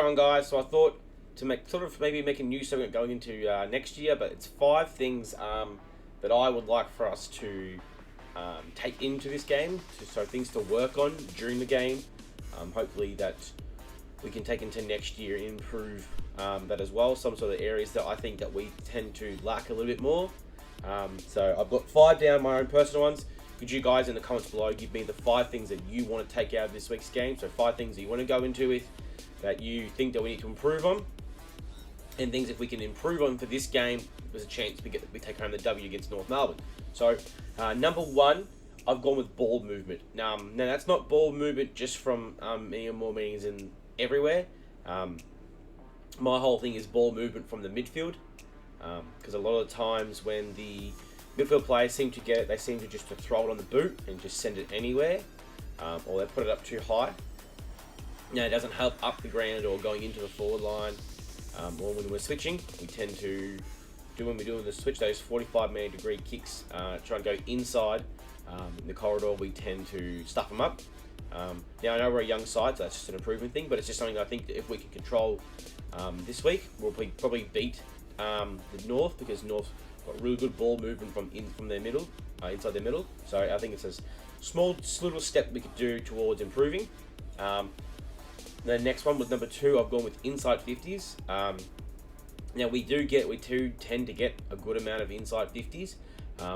going, guys? So I thought to maybe make a new segment going into next year, but it's 5 things that I would like for us to take into this game, so things to work on during the game. Hopefully that we can take into next year and improve that as well. Some sort of areas that I think that we tend to lack a little bit more. So I've got 5 down, my own personal ones. Could you guys in the comments below give me the 5 things that you want to take out of this week's game? So 5 things that you want to go into with that you think that we need to improve on, and things if we can improve on for this game, there's a chance we take home the W against North Melbourne. So number 1, I've gone with ball movement. Now that's not ball movement just from many more meanings in everywhere. My whole thing is ball movement from the midfield, because a lot of the times when the midfield players seem to get it, they seem to just throw it on the boot and just send it anywhere, or they put it up too high. Now it doesn't help up the ground or going into the forward line, or when we're switching, we tend to when we're doing the switch, those 45-degree kicks, try and go inside in the corridor, we tend to stuff them up. Now I know we're a young side, so that's just an improvement thing, but it's just something that I think that if we can control this week, we'll probably beat the North, because North got really good ball movement from their middle, inside their middle. So I think it's a small little step we could do towards improving. The next one was number 2. I've gone with inside 50s. Now we do tend to get a good amount of inside 50s.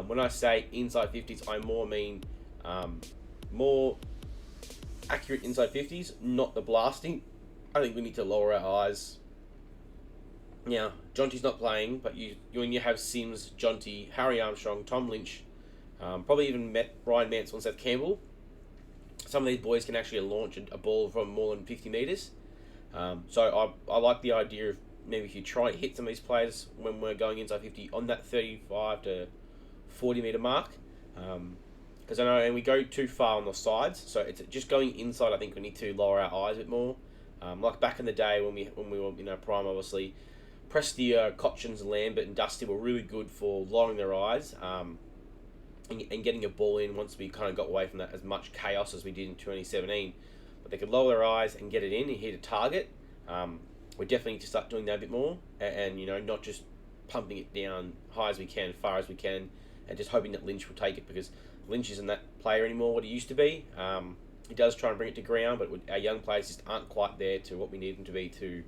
When I say inside 50s, I mean more accurate inside 50s, not the blasting. I think we need to lower our eyes. Now, Jonty's not playing, but when you have Sims, Jonty, Harry Armstrong, Tom Lynch, probably even Ryan Mansell and Seth Campbell, some of these boys can actually launch a ball from more than 50 metres. So I like the idea of maybe if you try to hit some of these players when we're going inside 50 on that 35 to 40 metre mark. Because I know, and we go too far on the sides, so it's just going inside. I think we need to lower our eyes a bit more. Like back in the day when we were prime, obviously, Prestia, Cotchins, Lambert and Dusty were really good for lowering their eyes and getting a ball in once we kind of got away from that as much chaos as we did in 2017. But they could lower their eyes and get it in and hit a target. We definitely need to start doing that a bit more, and not just pumping it down high as we can, far as we can, and just hoping that Lynch will take it, because Lynch isn't that player anymore what he used to be. He does try and bring it to ground, but our young players just aren't quite there to what we need them to be to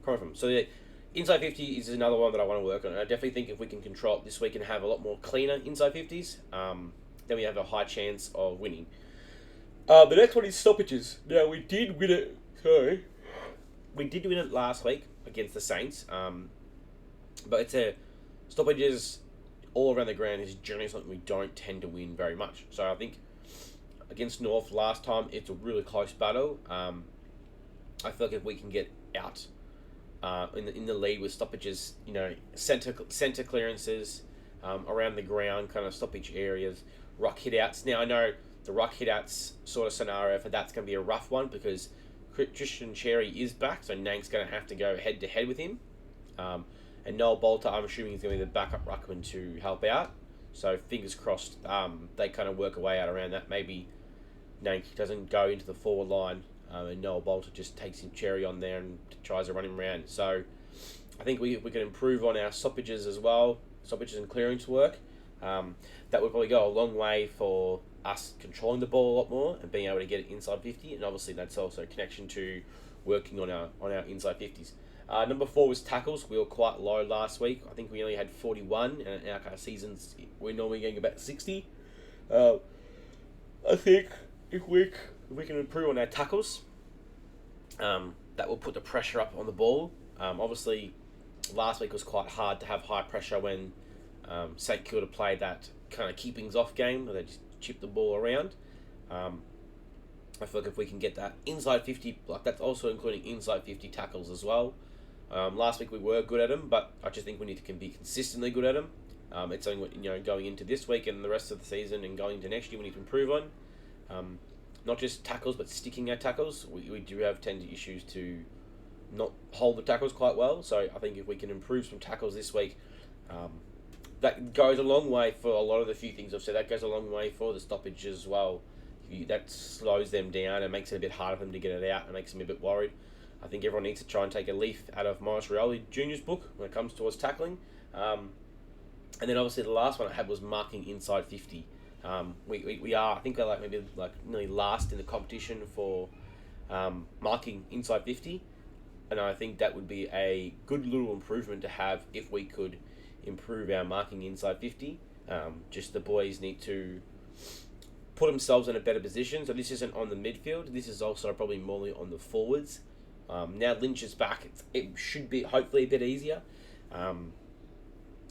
come from. So the inside 50 is another one that I want to work on, and I definitely think if we can control it this week and have a lot more cleaner inside 50s, then we have a high chance of winning. The next one is stoppages. Now we did win it. We did win it last week against the Saints, but it's stoppages all around the ground is generally something we don't tend to win very much. So I think against North last time, it's a really close battle. I feel like if we can get out in the lead with stoppages, centre clearances around the ground, kind of stoppage areas, ruck hit-outs. Now I know the ruck hit-outs sort of scenario for that's going to be a rough one, because Christian Cherry is back, so Nank's going to have to go head-to-head with him. And Noel Bolter, I'm assuming, is going to be the backup ruckman to help out. So fingers crossed they kind of work a way out around that. Maybe Nank doesn't go into the forward line, and Noel Bolter just takes him Cherry on there and tries to run him around. So I think we can improve on our stoppages as well, stoppages and clearance work. That would probably go a long way for us controlling the ball a lot more and being able to get it inside 50. And obviously that's also a connection to working on our inside 50s. Number 4 was tackles. We were quite low last week. I think we only had 41, and in our kind of seasons we're normally getting about 60. I think if we can improve on our tackles, that will put the pressure up on the ball. Obviously, last week was quite hard to have high pressure when St Kilda played that kind of keepings off game where they just chip the ball around. I feel like if we can get that inside 50, like that's also including inside 50 tackles as well. Last week we were good at them, but I just think we need to be consistently good at them. It's something going into this week and the rest of the season and going into next year we need to improve on. Not just tackles, but sticking our tackles. We do have tender issues to not hold the tackles quite well. So I think if we can improve some tackles this week, that goes a long way for a lot of the few things I've said. That goes a long way for the stoppage as well. That slows them down and makes it a bit harder for them to get it out and makes them a bit worried. I think everyone needs to try and take a leaf out of Aussierules Junior's book when it comes towards tackling. And then obviously the last one I had was marking inside 50. We are, I think, we're maybe nearly last in the competition for marking inside 50. And I think that would be a good little improvement to have if we could improve our marking inside 50. Just the boys need to put themselves in a better position. So this isn't on the midfield. This is also probably more on the forwards. Now Lynch is back. It should be hopefully a bit easier.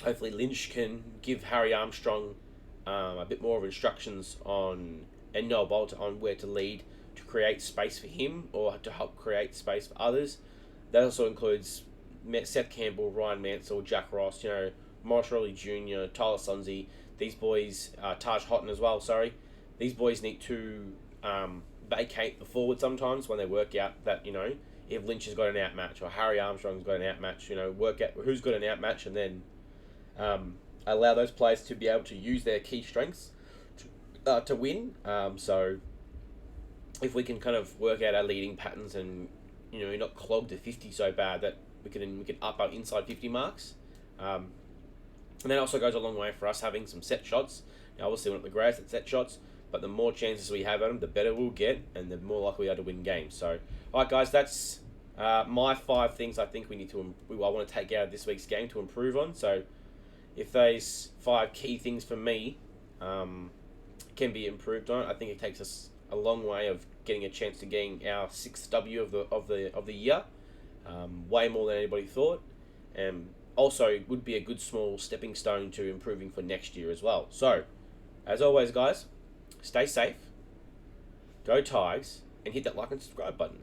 Hopefully Lynch can give Harry Armstrong a bit more of instructions and Noel Bolter on where to lead to create space for him or to help create space for others. That also includes Seth Campbell, Ryan Mansell, Jack Ross, Morris Rowley Jr., Tyler Sonzi. These boys, Taj Houghton as well, sorry. These boys need to vacate the forward sometimes when they work out that, if Lynch has got an outmatch or Harry Armstrong's got an outmatch, work out who's got an outmatch and then allow those players to be able to use their key strengths to win. So if we can kind of work out our leading patterns and not clog the 50 so bad that we can up our inside 50 marks, and that also goes a long way for us having some set shots. Now obviously we're not the greatest at set shots, but the more chances we have at them, the better we'll get, and the more likely we are to win games. So, alright guys, that's my 5 things I think I want to take out of this week's game to improve on. So, if those 5 key things for me can be improved on, I think it takes us a long way of getting a chance to getting our 6th W of the year, way more than anybody thought, and also would be a good small stepping stone to improving for next year as well. So, as always, guys, stay safe, go Tigers, and hit that like and subscribe button.